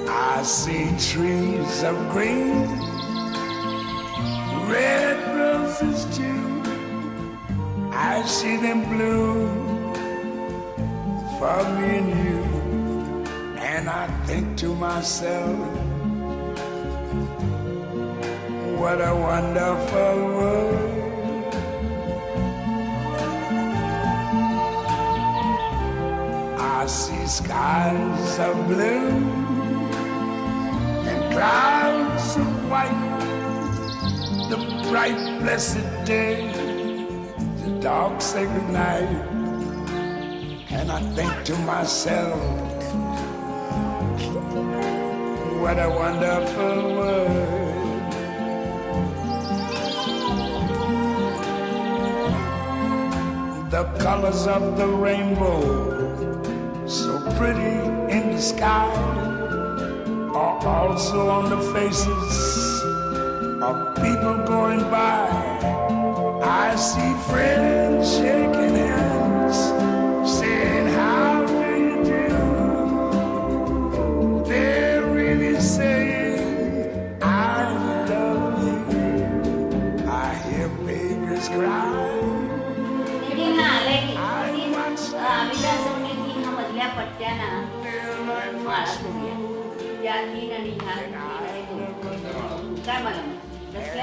I see trees of green, red roses too. I see them bloom for me and you. And I think to myself, what a wonderful world. I see skies of blue, clouds of white, the bright blessed day, the dark sacred night. And I think to myself, what a wonderful world. The colors of the rainbow, so pretty in the sky, are also on the faces of people going by. I see friends shaking hands, saying, how do you do? They're really saying, I love you. I hear babies cry.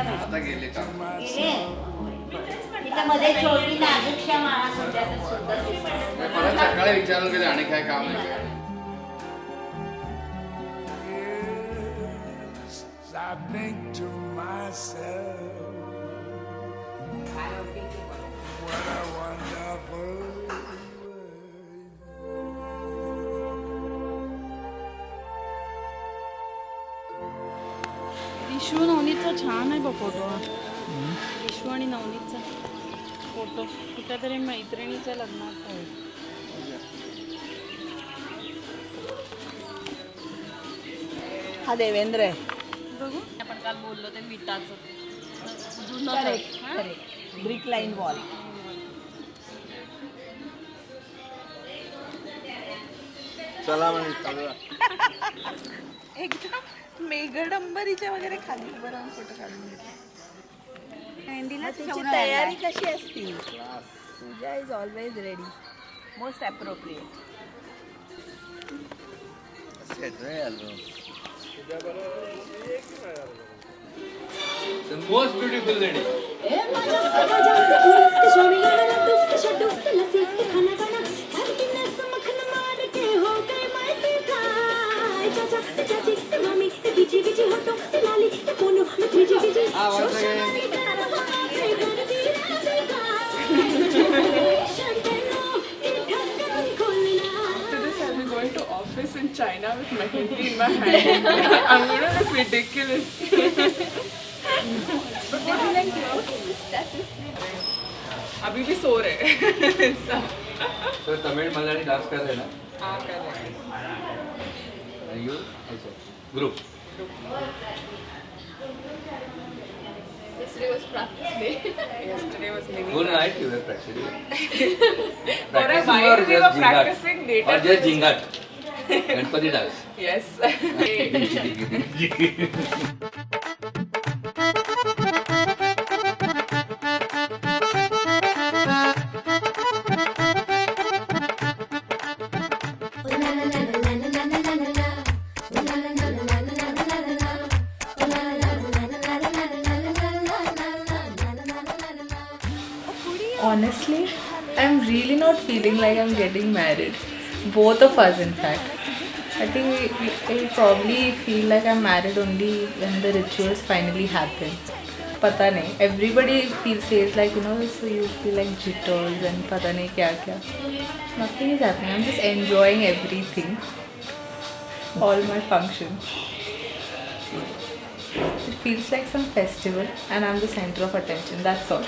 आता गेले का मध्ये छोटी नाजूकशा माळा सध्या तर सुंदर परत सकाळी विचारून गेले आणि काय काम आहे I think to myself, what a wonderful विश्व नवनीतचा छान आहे बघ फोटो. विश्व आणि नवनीतचा फोटो कुठल्या तरी मैत्रिणीच्या लग्नात आहे. हा देवेंद्र आहे. बघू आपण काल बोललो ते विटाचं जुनं ब्रिक लाईन वॉल. चला म्हणजे एकदम मेघडंबरीच्या वगैरे खाली उभं राहून फोटो काढून घेतला. तुझी तयारी कशी असती? Pooja is always ready. Most appropriate. The most beautiful lady. In China with mehendi in my hand. I'm gonna look ridiculous. अभी भी सो रहे. So तमिल मलयाली डांस कर रहे ना? हाँ कर रहे. You also group. Yesterday was practice day. Yesterday was mini. Good night you were practicing. For a while we were practicing data. Or just jingat. Ganpati dance. Yes. Honestly, I'm really not feeling like I'm getting married. Both of us, in fact. I think we probably feel like I'm married only when the rituals finally happen. Pata nahi. Everybody says like, so you feel like jitters and pata nahi kya kya. Nothing is happening. I'm just enjoying everything. All my functions. It feels like some festival and I'm the center of attention. That's all.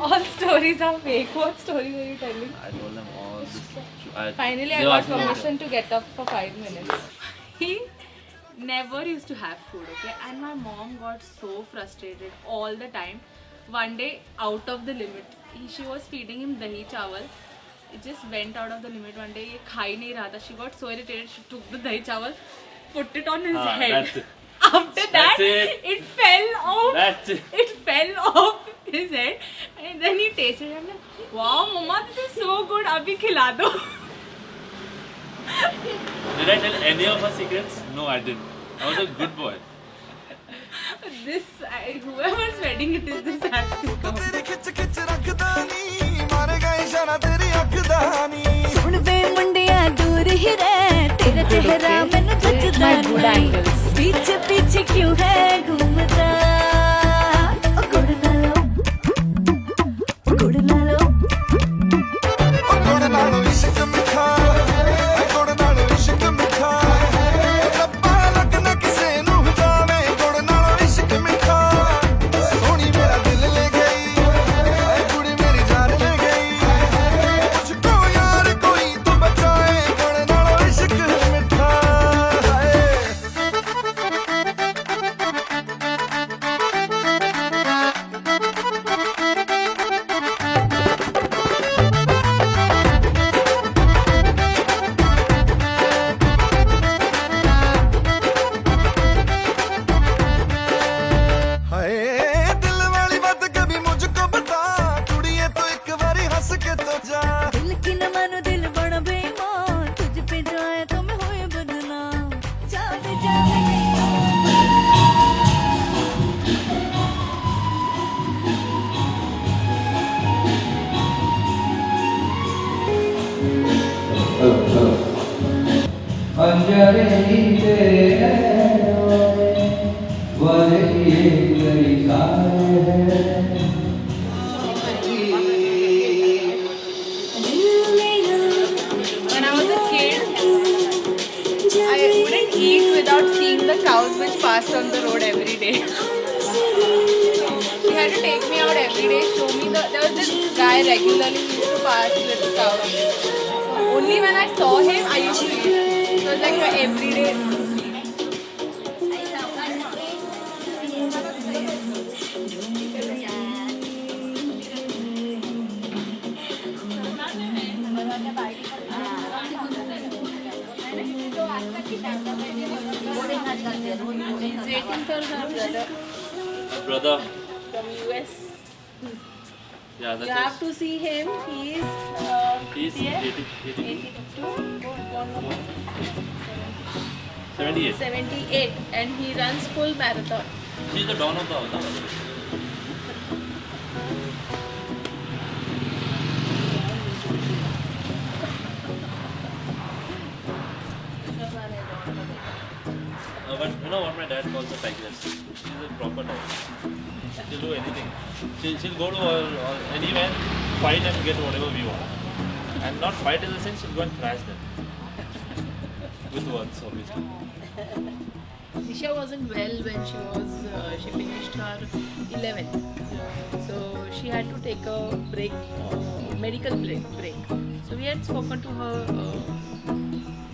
All stories are fake. What stories are you telling? I told them all this. Finally, I got permission to get up for 5 minutes. He never used to have food, okay? And my mom got so frustrated all the time. One day, out of the limit, she was feeding him dahi chawal. It just went out of the limit one day. He khai nahi raha tha. She got so irritated. She took the dahi chawal, put it on his head. That's it. After that, it fell off. That's it. It fell off his head, and then he tasted it. I'm like, wow, Mama, this is so good. Abhi khila do. Did I tell any of her secrets? No, I didn't. I was a good boy. Whoever's wedding it is, this has to come. सुन वे मुंडिया दूर ही रह तेरा चेहरा मैनू जचदा नहीं पीछे पीछे क्यों है घूमता ओ गुड़ ना लो इश्क मिठा गुड़ नालो इश्क मिठा रब्बा लगना किसे नू जावे गुड़ नालो इश्क मिठा सोनी मेरा दिल ले गई कुड़ी मेरी जान ले गई मुझको यार कोई तो बचाए गुड़ नालो इश्क मिठा When I was a kid, I wouldn't eat without seeing the cows which passed on the road every day. She had to take me out every day, show me there was this guy regularly who used to pass little cows. So only when I saw him, I used to eat. It was like an everyday routine. He's waiting for our Brother. from US. Yeah, You that's have to see him. He's He's here. 82. 78. 78. 78 and he runs full marathon. She's the dawn of the house. But you know what my dad calls a tigress? She's a proper tigress. She'll do anything. She'll go to anywhere, fight and get whatever we want. And not fight in the sense she'll go and thrash them. With words, obviously. Disha wasn't well when she finished her 11th. So she had to take a break, medical break. So we had spoken to her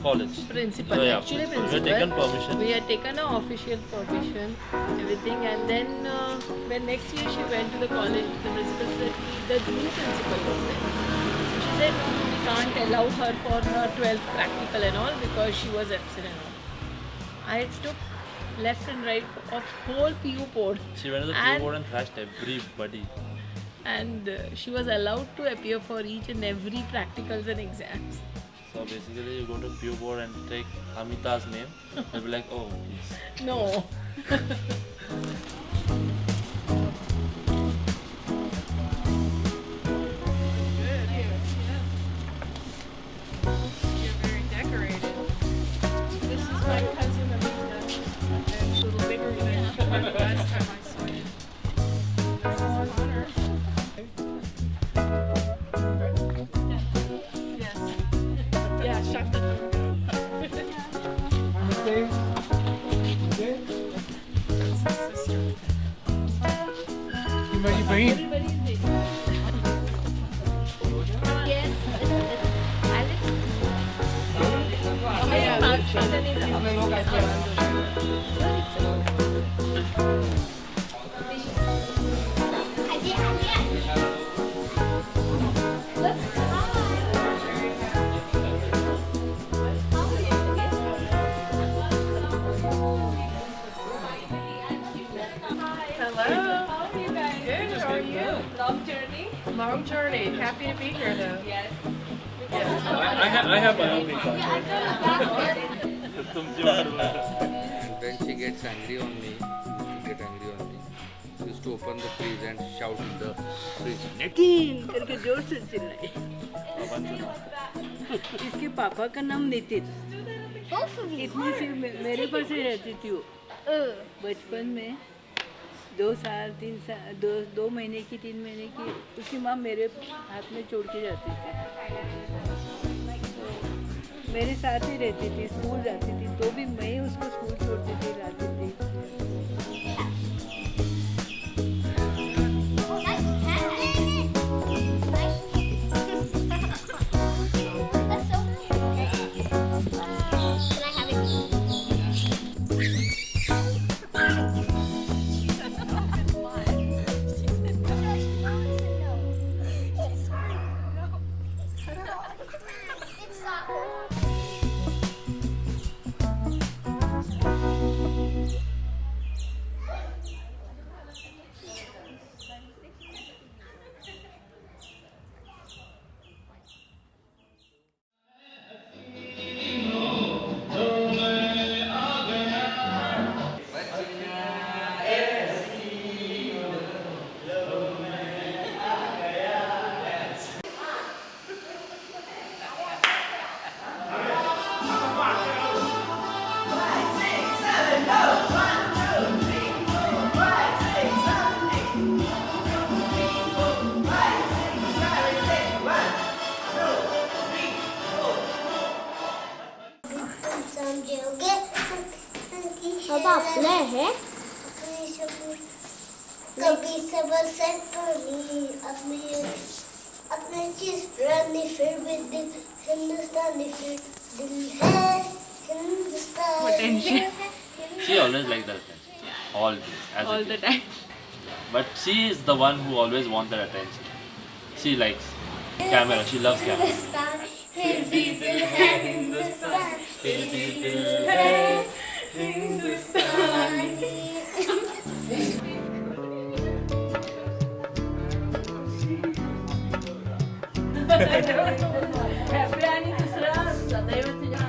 College. principal, Yeah, actually we principal. had taken permission. We had taken an official permission, everything. And then when next year she went to the college, the principal said the new principal was there. So she said, we can't allow her for her 12th practical and all because she was absent and all. I took left and right of whole PU board. She went to the PU board and thrashed everybody. And she was allowed to appear for each and every practicals and exams. So basically you go to PU board and take Amita's name, they'll be like, oh, please. No. You're very decorated. This is my cousin Amita. And it's a little bigger than the last time I saw you. This is an honor. Yes. Yeah, shut the door. Yes. Hello. How are you guys? Good. How are you? Long journey. Long journey. Happy to be here, though. Yes. I have my own big contract. When she gets angry on me, she used to open the fridge and shout in the fridge. Nitin करके जोर से चिल्लाए। इसके पापा का नाम नितिन। इतनी सी मेरे पास ही रहती थी वो। बचपन में 2 साल 3 साल 2 महीने की 3 महीने की उसकी माँ मेरे हाथ में छोड़ के जाती थी। तो मेरे साथ ही रहती थी, स्कूल जाती थी तो भी मैं उसको स्कूल छोड़ती थी, लाती थी। आपने है कभी सबर सेट होनी अपने चीज पुरानी फिर भी दिल हिंदुस्तानी फिर दिल है हिंदुस्तानी। She always likes that attention. Always. All the time. But she is the one who always wants that attention. She likes camera. She loves camera. Hindustan फिर भी दिल है हिंदुस्तान फिर भी दिल है हिंदुस्तानी। आणि दुसरा सदैव तुझ्या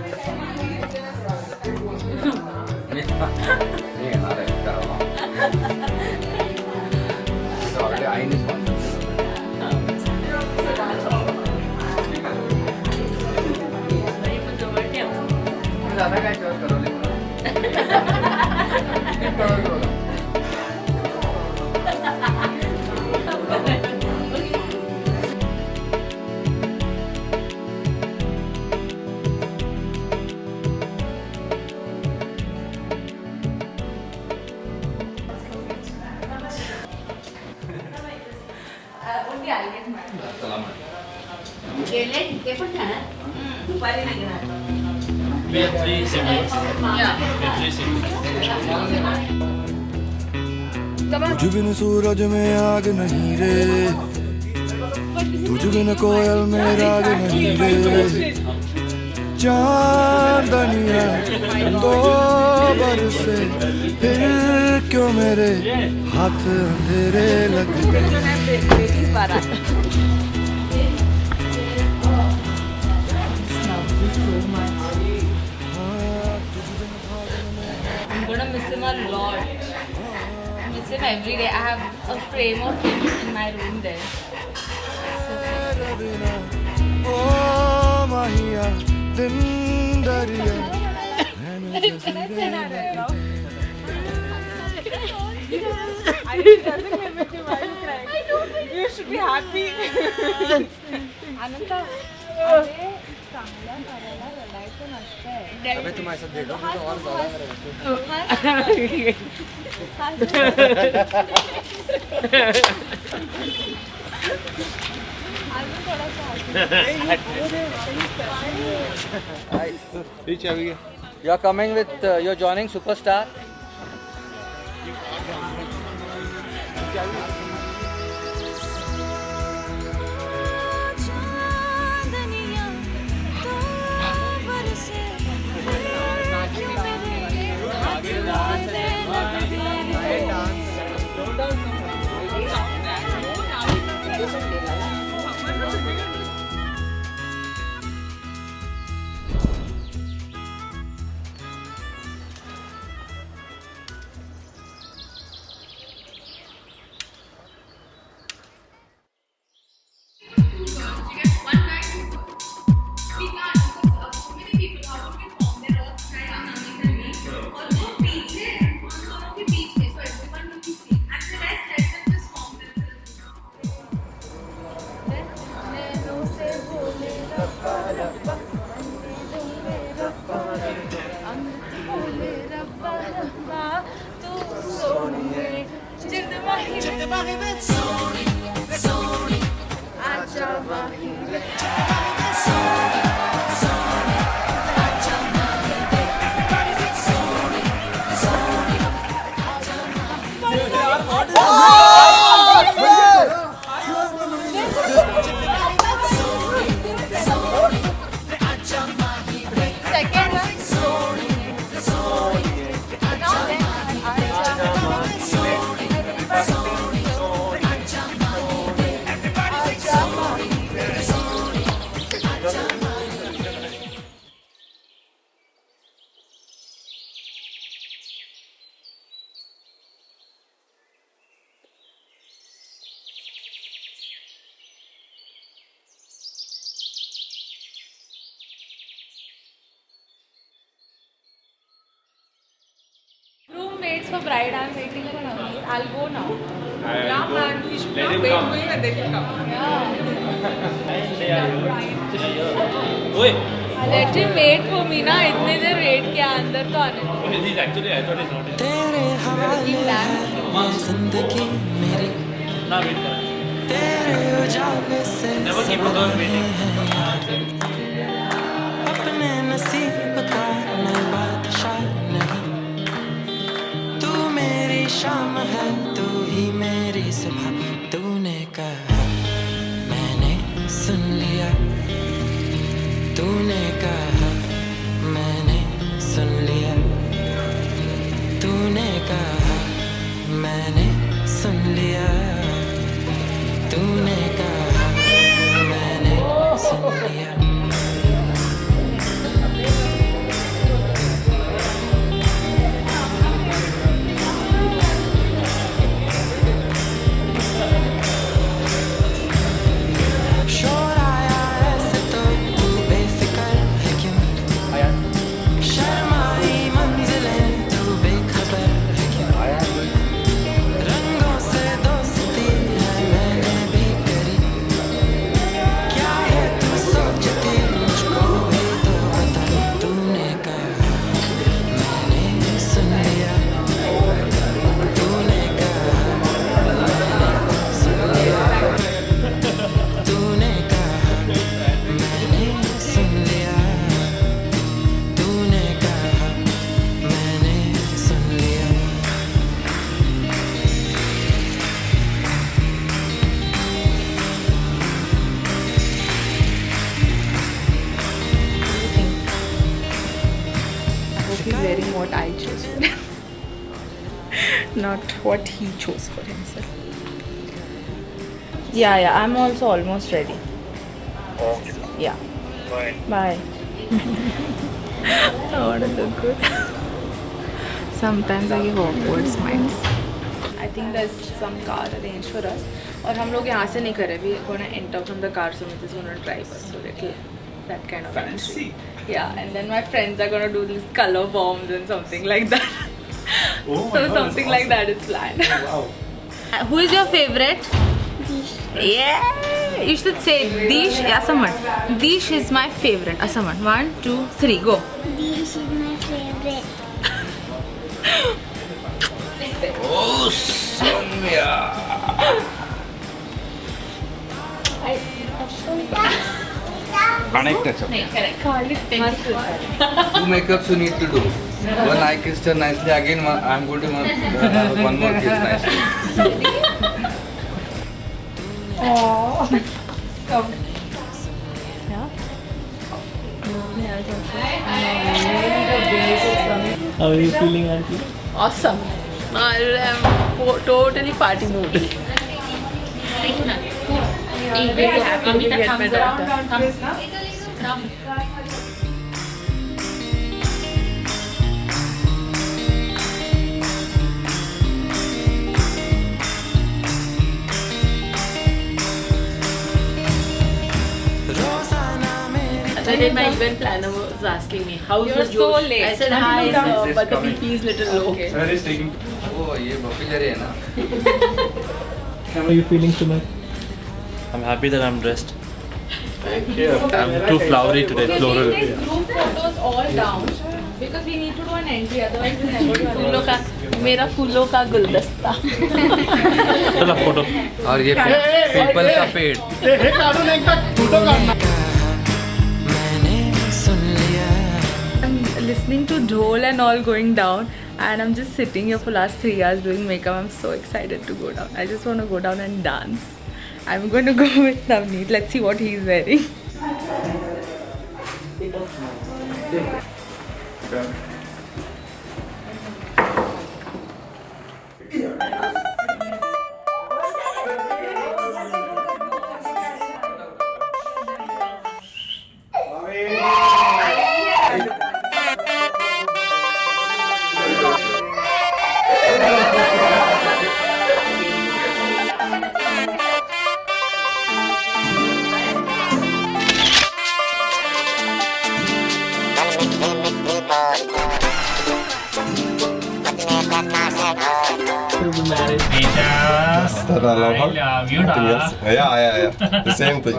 गेले ते पण जाणार दुपारी निघणार We have 3 siblings. We have 3 siblings. कुछ बिन सूरज में आग नहीं रे तुझ बिन कोयल मेरा नहीं रे चांदनिया तो बरसे फिर क्यों मेरे हाथ अंधेरे लगते I'm gonna miss him a lot. I miss him every day. I have a frame of him in my room there. ओ माहिया दिन दरिया You should be happy. अबे तुम ऐसा दे दो तो और ज्यादा You are coming with you're joining Superstar. Roommates for bride, I'm waiting for Navneet. I'll go now. Yeah, man, we should not wait for him and then he'll come. Oi! Let him wait for me ना इतने देर wait किया अंदर तो आने दो. He's actually, I thought he's not in. तेरे हवाले है जिंदगी मेरी ना wait करा. तेरे उजाले से Never keep a girl waiting. अपने नसीब का मैं बादशाह नहीं तू मेरी शाम है तू ही मेरी सुबह तूने कहा मैंने सुन लिया तूने कहा मैंने सुन लिया तूने कहा मैंने सुन लिया तूने कहा मैंने सुन लिया शोर आया ऐसे तो तू बेफिक्र है क्यों wearing what I chose for him, not what he chose for himself. Yeah, I'm also almost ready. Okay. Yeah. Bye. Bye. I want to look good. Sometimes I give awkward smiles. I think there's some car arranged for us. और हम लोग यहाँ से नहीं कर रहे. We are gonna enter from the car. Sumit is gonna drive us. So little that kind of fancy. Yeah, and then my friends are gonna do these color bombs and something like that. So something like that is planned. Wow. Who is your favorite? Yeah, you should say Dish. Yeah, someone. Dish is my favorite. Someone. 1, 2, 3, go. This is my favorite. Oh, Soumya. Connected. Two makeups you need to do. One I kissed her nicely. Again, I'm going to have one more kiss nicely. Oh. Come. Yeah. How are you feeling, Auntie? Awesome. I am totally party mood. I'm very happy to get my daughter. Today my event planner was asking me, how's You're the so Josh? late. I said, hi, but the BP is little low. Where is taking? Oh, ये बफिलर है ना. How are you feeling tonight? I'm happy that I'm dressed. Thank you. I'm too flowery today, floral. We take group photos all down because we need to do an entry. Otherwise, we never do फूलों का मेरा फूलों का गुलदस्ता. चलो photo. और ये people का पेड़. I'm listening to dhol and all going down, and I'm just sitting here for last 3 hours doing makeup. I'm so excited to go down. I just want to go down and dance. I'm going to go with Navneet. Let's see what he's wearing. Yeah. The same thing.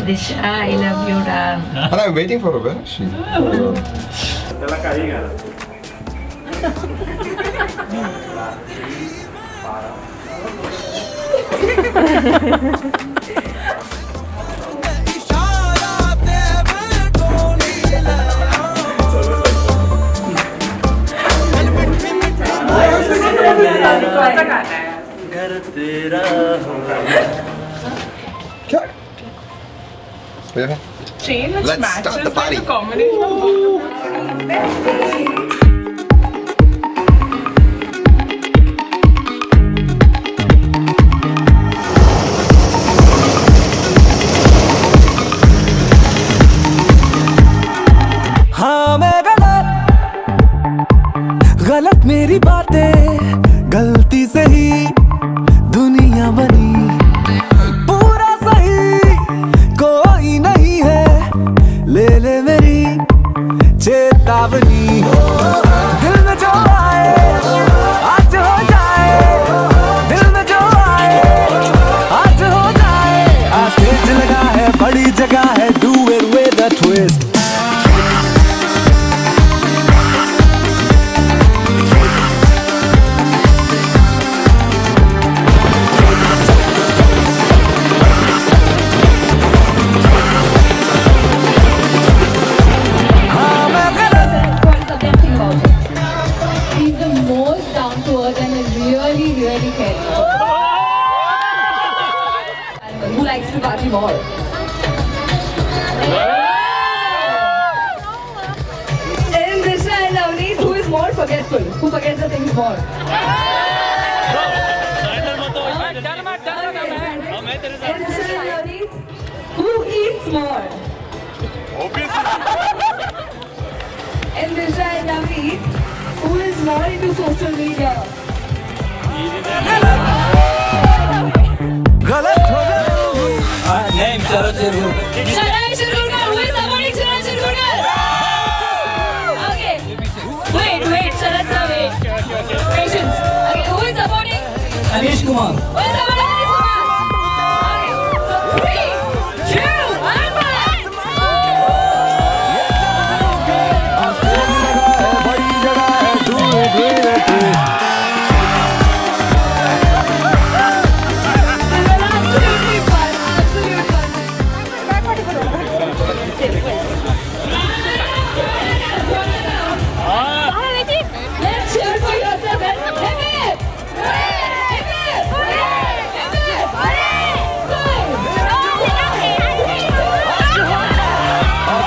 Disha, I love you, Ram. And I'm waiting for her. Where is she? Yeah. Chain which Let's matches start the party. like a combination of both of them. हाँ मैं गलत मेरी बातें गलती से ही दुनिया बनी पूरा सही कोई नहीं है ले ले मेरी चेतावनी दिल में जो आए आज हो जाए दिल में जो आए आज हो जाए आज स्टेज लगा है बड़ी जगह है do it with a twist He's the most down to earth and really cares. And who likes to party more? In this more forgetful? Who forgets the things more? Who eats more? And Disha and Navneet, who is more into social media? Name Sharad Shargurkar. Sharad Shargurkar. Who is supporting Sharad Shargurkar? Okay. Wait, Sharad sir, wait. Patience. Okay, who is supporting? Anish Kumar. Who is supporting Anish Kumar? Okay. 3, 2, 1. Let's cheer for yourself and hip hip! Hip hip!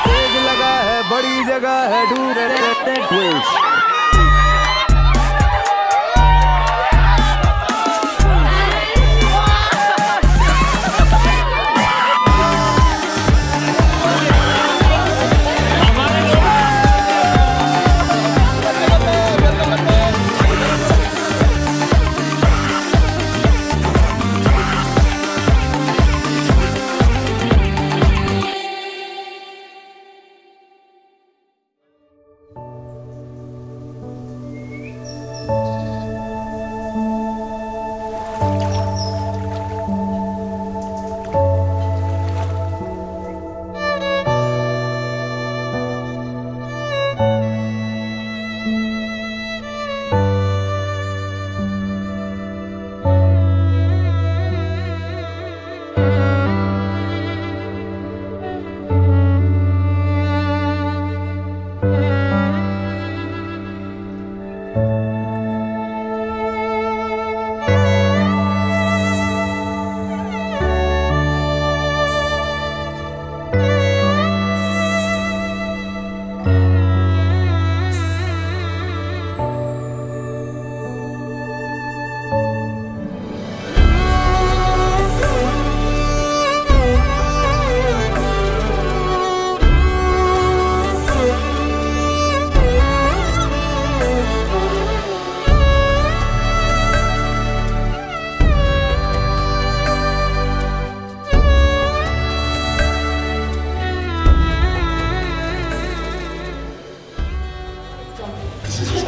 तेज लगा है बड़ी जगह है दूर रहते Twills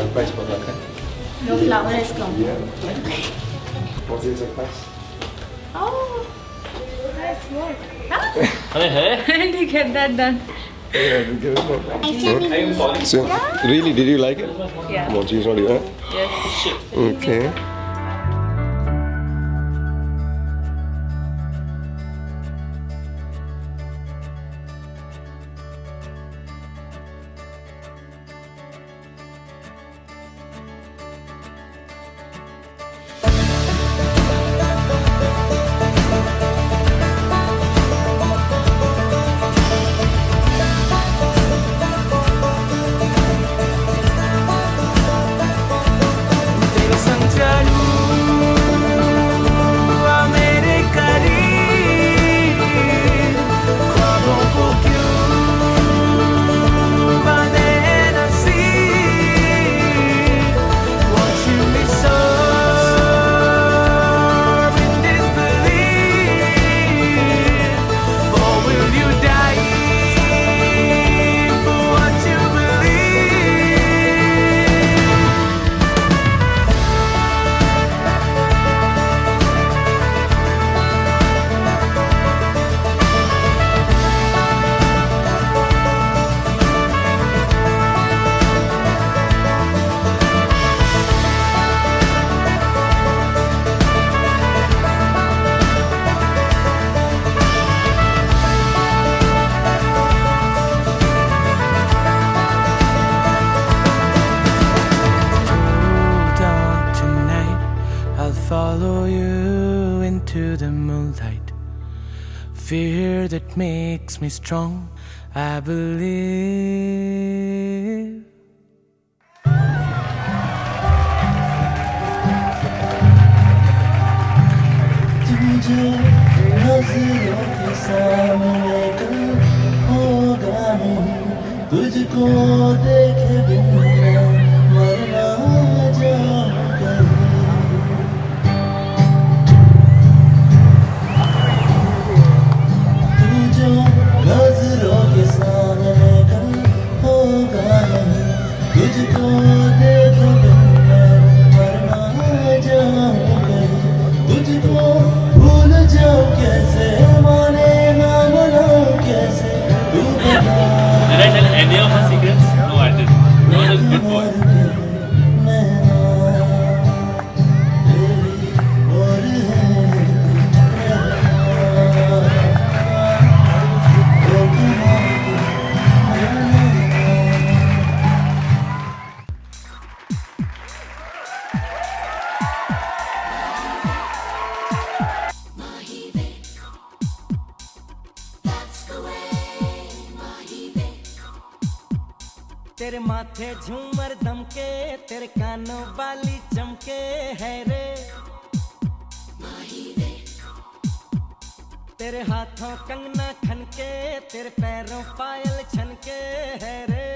surprise for Rakan? No flower has come. Yeah. What's the surprise? Oh, that's what? And you get that done. Yeah, give it more. So, really, did you like it? Yeah. What you saw, huh? Yes. Okay. Follow you into the moonlight. Fear that makes me strong, I believe. नजरों के सामने कल होगा नहीं, तुझको देखे बिन मैं मर ना जाऊं कहीं। तू जो नजरों के सामने कल होगा नहीं, तुझको देखे बिन मैं मर ना जाऊं कहीं। तुझको भूल जाऊं कैसे, माने ना मनाऊं कैसे, तू बता। Did I tell any of her secrets? No, I didn't. He was a good boy. तेरे माथे झूमर दमके, तेरे कानों वाली चमके है रे, तेरे हाथों कंगना खनके, तेरे पैरों पायल छनके है रे।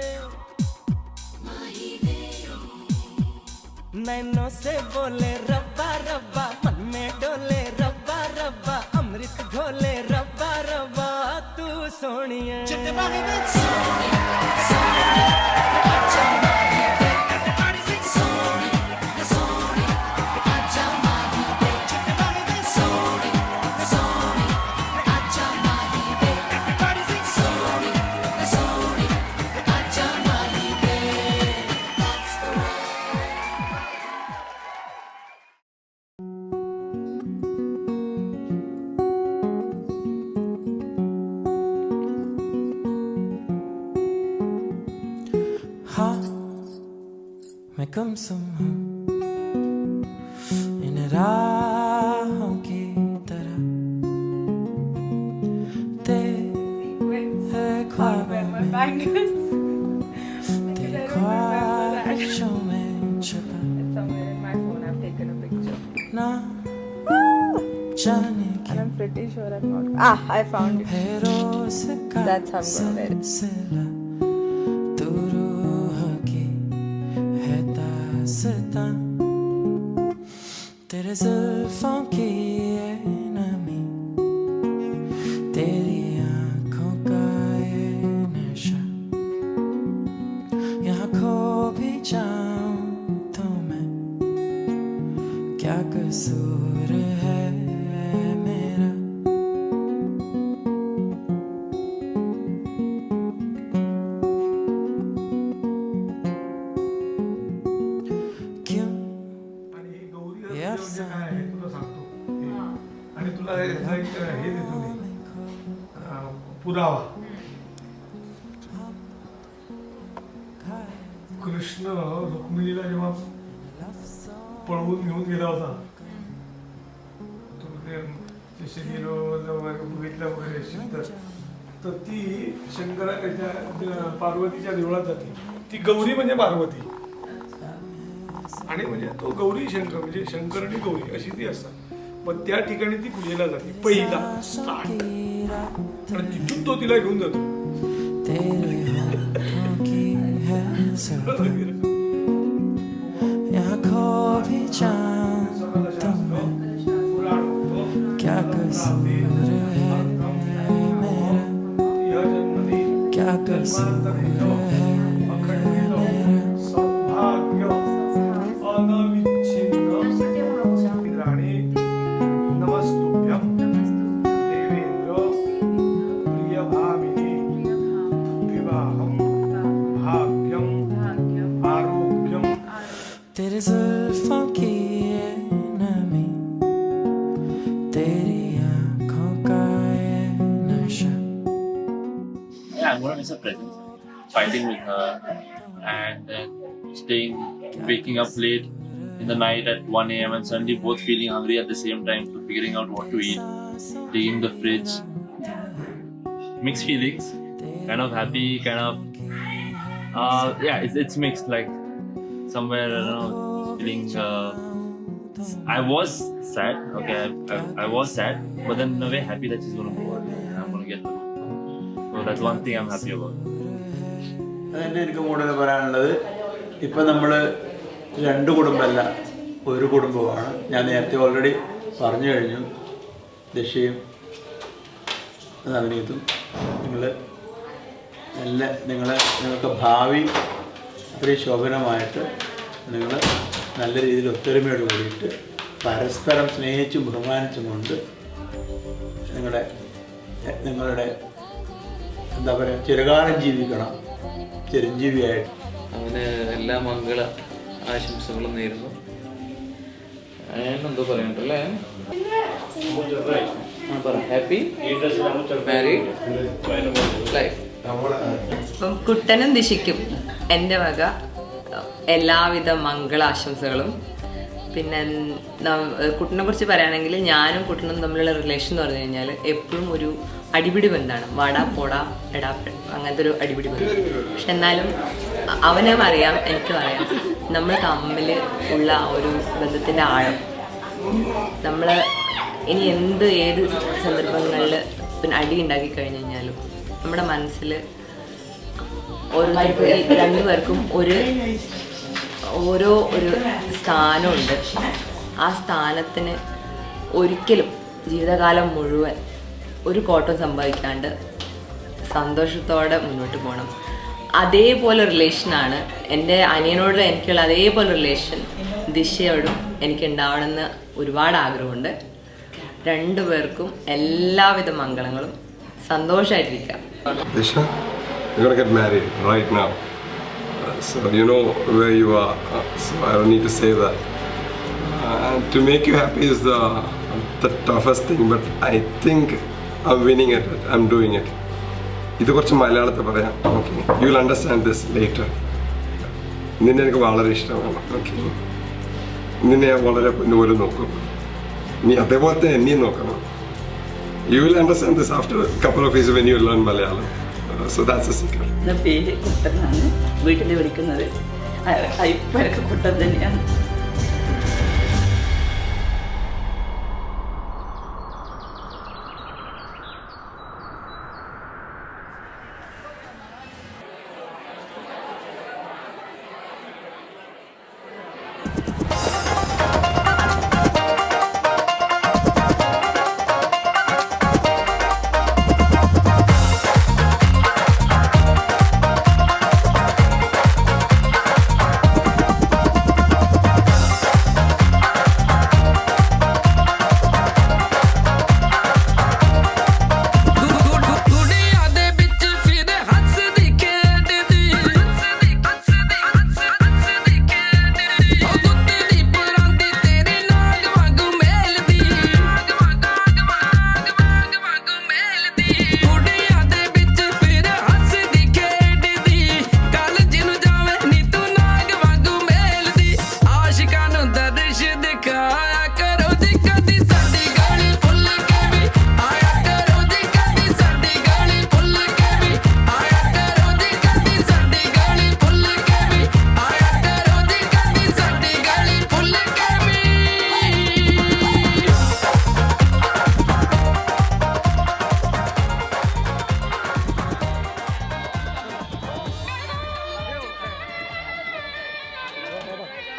नैनों से बोले रब्बा रब्बा, मन में डोले रब्बा रब्बा, अमृत घोले रब्बा रब्बा, तू सोनिए हाँ मैं गुमसुम हूँ इन राहों की तरह, तेरे ख्वाबों में, तेरे ख्वाहिशों में छुपा ना जाने And I'm pretty sure I'm not. Ah, I found it. That's how I'm gonna wear it. तेरे जुल्फों की ये नमी, तेरी आँखों का ये नशा, यहाँ खो भी जाऊं तो मैं, क्या कसूर है मेरा। आणि तुला याचा एक हे देतो मी पुरावा. कृष्ण रुक्मिणीला जेव्हा पळवून घेऊन गेला होता, ते शरीर बघितलं वगैरे असेल तर ती शंकराच्या पार्वतीच्या देवळात जाते. ती गौरी म्हणजे पार्वती, आणि म्हणजे तो गौरी शंकर म्हणजे शंकर आणि गौरी अशी ती असतात. मग त्या ठिकाणी ती पूजेला जाते पहिला स्टार्ट, आणि तिथून तो तिला घेऊन जातो. क्या कसूर है मेरा, क्या कसूर है तेरे जुल्फों की ये नमी, तेरी आँखों का ये नशा. Yeah, I'm gonna miss her presence. Fighting with her and then waking up late in the night at 1 a.m. and suddenly both feeling hungry at the same time, so figuring out what to eat, digging the fridge. Mixed feelings, kind of happy, kind of yeah, it's mixed. Like somewhere I don't know, feeling I was sad. Okay, I was sad, but then in a way happy that she's gonna go on and I'm gonna get through. So that's one thing I'm happy about. അതന്നെ എനിക്ക് കൂടുതൽ പറയാനുള്ളത്. ഇപ്പം നമ്മൾ 2 കുടുംബമല്ല, ഒരു കുടുംബമാണ്. ഞാൻ നേരത്തെ ഓൾറെഡി പറഞ്ഞു കഴിഞ്ഞു. ദശയും നവനീതും നിങ്ങൾക്ക് ഭാവി അത്രയും ശോഭനമായിട്ട് നിങ്ങൾ നല്ല രീതിയിൽ ഒത്തൊരുമയോട് കൂടിയിട്ട് പരസ്പരം സ്നേഹിച്ചും ബഹുമാനിച്ചും കൊണ്ട് നിങ്ങളുടെ എന്താ പറയുക ചിരകാലം ജീവിക്കണം, ചിരഞ്ജീവിയായിട്ട്. അവന് എല്ലാ മംഗള ആശംസകളും നേരുന്നു. എന്തോ പറയണ്ടല്ലേ? Happy married life. അപ്പം കുട്ടനും ദിശയ്ക്കും എൻ്റെ വക എല്ലാവിധ മംഗളാശംസകളും. പിന്നെ കുട്ടനെ കുറിച്ച് പറയുകയാണെങ്കിൽ ഞാനും കുട്ടനും തമ്മിലുള്ള റിലേഷൻ എന്ന് പറഞ്ഞു കഴിഞ്ഞാൽ എപ്പോഴും ഒരു അടിപിടി ബന്ധമാണ്. വാടാ പോടാ എടാ അങ്ങനത്തെ ഒരു അടിപിടി ബന്ധം. പക്ഷെ എന്നാലും അവനും അറിയാം, എനിക്കും അറിയാം നമ്മൾ തമ്മിൽ ഉള്ള ആ ഒരു ബന്ധത്തിൻ്റെ ആഴം. നമ്മൾ ഇനി ഏത് സന്ദർഭങ്ങളിൽ പിന്നെ അടി ഉണ്ടാക്കി കഴിഞ്ഞ് കഴിഞ്ഞാലും നമ്മുടെ മനസ്സിൽ ഓരോരുത്തർക്കും 2 പേർക്കും ഓരോ ഒരു സ്ഥാനമുണ്ട്. ആ സ്ഥാനത്തിന് ഒരിക്കലും ജീവിതകാലം മുഴുവൻ ഒരു കോട്ടം സംഭവിക്കാണ്ട് സന്തോഷത്തോടെ മുന്നോട്ട് പോകണം. അതേപോലെ റിലേഷനാണ് എൻ്റെ അനിയനോട് എനിക്കുള്ള അതേപോലെ റിലേഷൻ ദിശയോടും എനിക്ക് ഉണ്ടാവണമെന്ന് ഒരുപാട് ആഗ്രഹമുണ്ട്. 2 പേർക്കും എല്ലാവിധ മംഗളങ്ങളും. സന്തോഷമായിട്ടിരിക്കാം. Disha, you're gonna get married right now. So you know where you are. So I don't need to say that. And to make you happy is the toughest thing. But I think I'm winning at it. I'm doing it. ഇത് കുറച്ച് മലയാളത്തിൽ പറയാം. Okay, you will understand this later. നിന്നെ എനിക്ക് വളരെ ഇഷ്ടമാണ്. Okay, നിന്നെ ഞാൻ വളരെ പൊന്നുപോലെ നോക്കും. നീ അതേപോലെ തന്നെ എന്നെയും നോക്കണം. You will understand this after a couple of years when you learn Malayalam. So that's the secret. എൻ്റെ പേര് കുട്ടനാണ്. വീട്ടിൽ വിളിക്കുന്നത് ഇപ്പൊക്കെ കുട്ടൻ തന്നെയാണ്.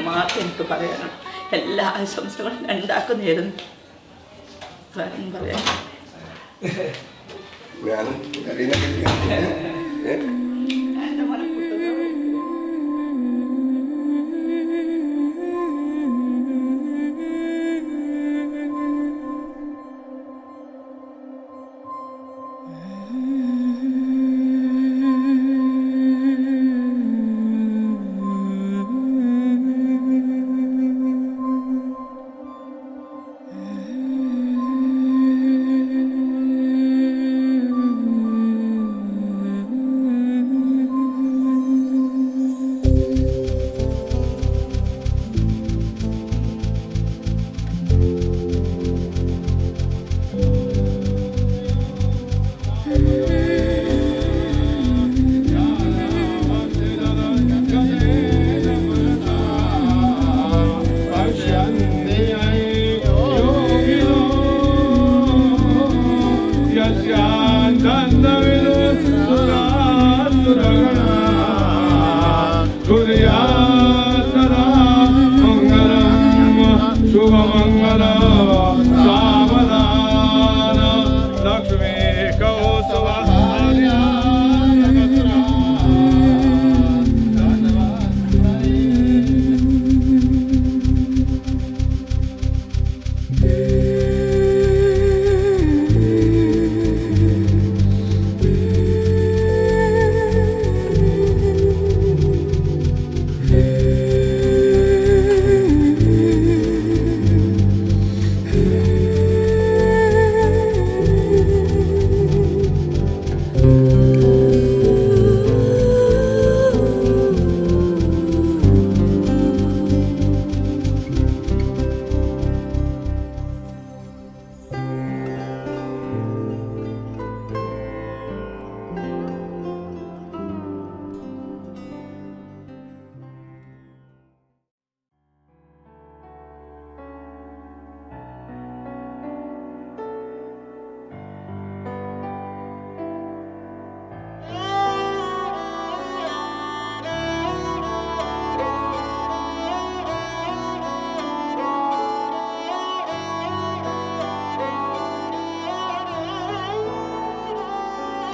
മാത്രം എനിക്ക് പറയാനാണ്. എല്ലാ ആശംസകളും രണ്ടാക്കും നേരുന്നു. വേറെ പറയാൻ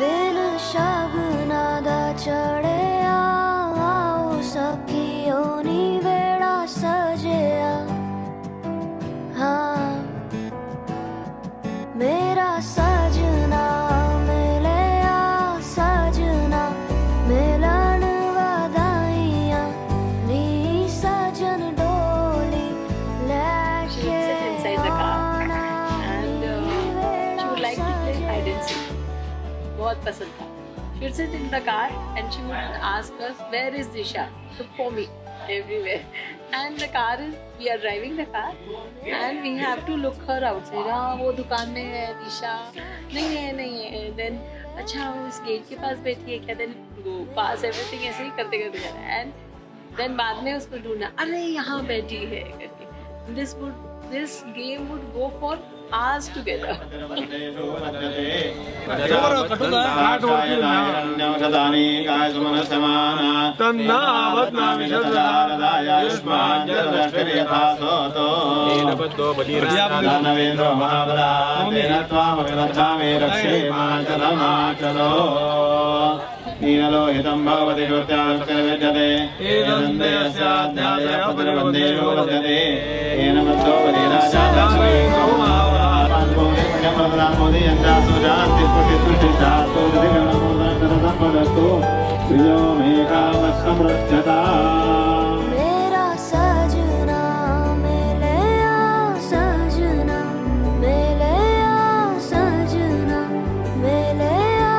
दिन शगुना दा चढ़िया आओ सखियों नी वेड़ा सजिया हाँ मेरा सजना मिलिया सजना मिलन वधाइयां नी सजन डोली She would sit inside the car and she would like to play hide and seek. बहुत पसंद था. She would sit in the car and she would ask us, where is Disha? Look for me everywhere. And the car is, we are driving the car and we have to look her outside. हाँ वो दुकान में है दिशा, नहीं है. Then अच्छा वो इस गेट के पास बैठी है क्या? Then go pass everything ऐसे ही करते करते जा रहा है. And then बाद में उसको ढूंढना, अरे यहाँ बैठी है करके. This game would go for hours together. नीनलोहितं भवति कृत्यानुष्करविद्यते एनन्दे अस्याध्यादय पुत्रवन्दे रोगद्यते येन मद्धो वदिराजा लक्ष्मी कौमावरान्भोगे पुण्यप्रदानमोदि यन्दासुजान्ति स्फुटिस्फुटिष्ठास्तुतिगणमोदकरसम्पदस्तु श्रियो मे कामस्समृध्यता मेरा सजना मिलिया सजना मिलिया सजना मिलिया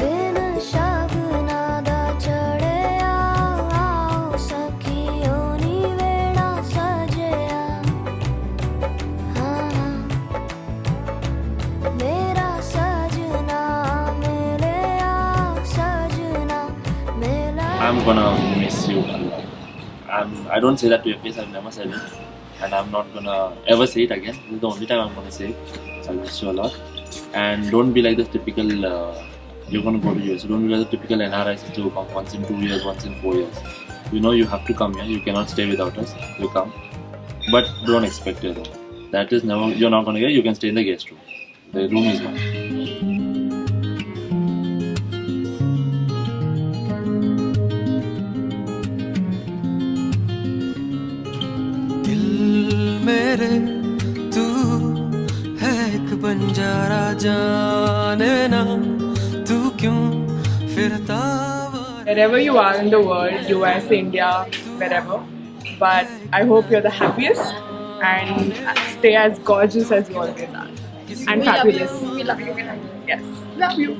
दिन शगुना दा चढ़िया आओ सखियों नी वेड़ा सजिया हाँ मेरा सजना मिलिया सजना मिला I'm gonna miss you a lot. I don't say that to your face, I've never said it. And I'm not gonna ever say it again. This is the only time I'm gonna say it. I'll miss you a lot. And don't be like the typical, you're gonna go to US. Don't be like the typical NRIs who come once in 2 years, once in 4 years. You know you have to come here, you cannot stay without us. You come. But don't expect your room. That is never, you're not gonna get, you can stay in the guest room. The room is mine. मेरे तू है एक बंजारा जाने ना तू क्यों फिरता Wherever you are in the world, US, India, wherever. But I hope you're the happiest and stay as gorgeous as you always are. And We fabulous. love you. We love you. We love you. Yes. Love you.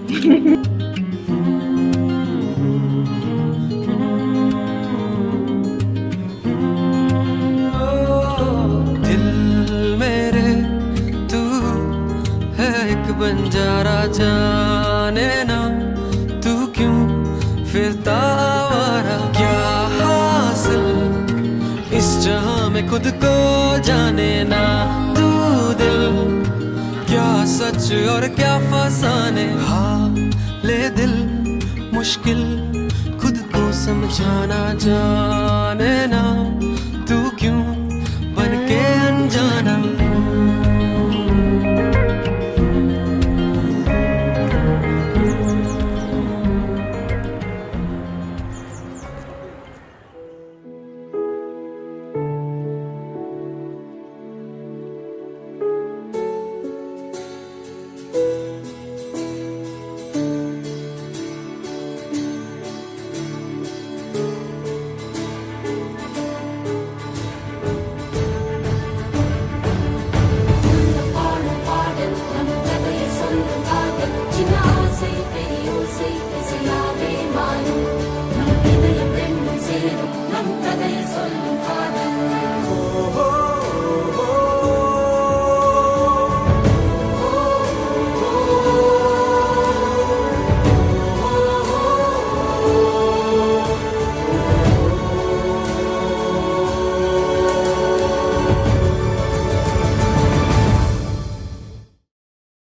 खुद को जाने ना तू दिल, क्या सच और क्या फसाने। हाँ ले दिल मुश्किल खुद को समझाना जा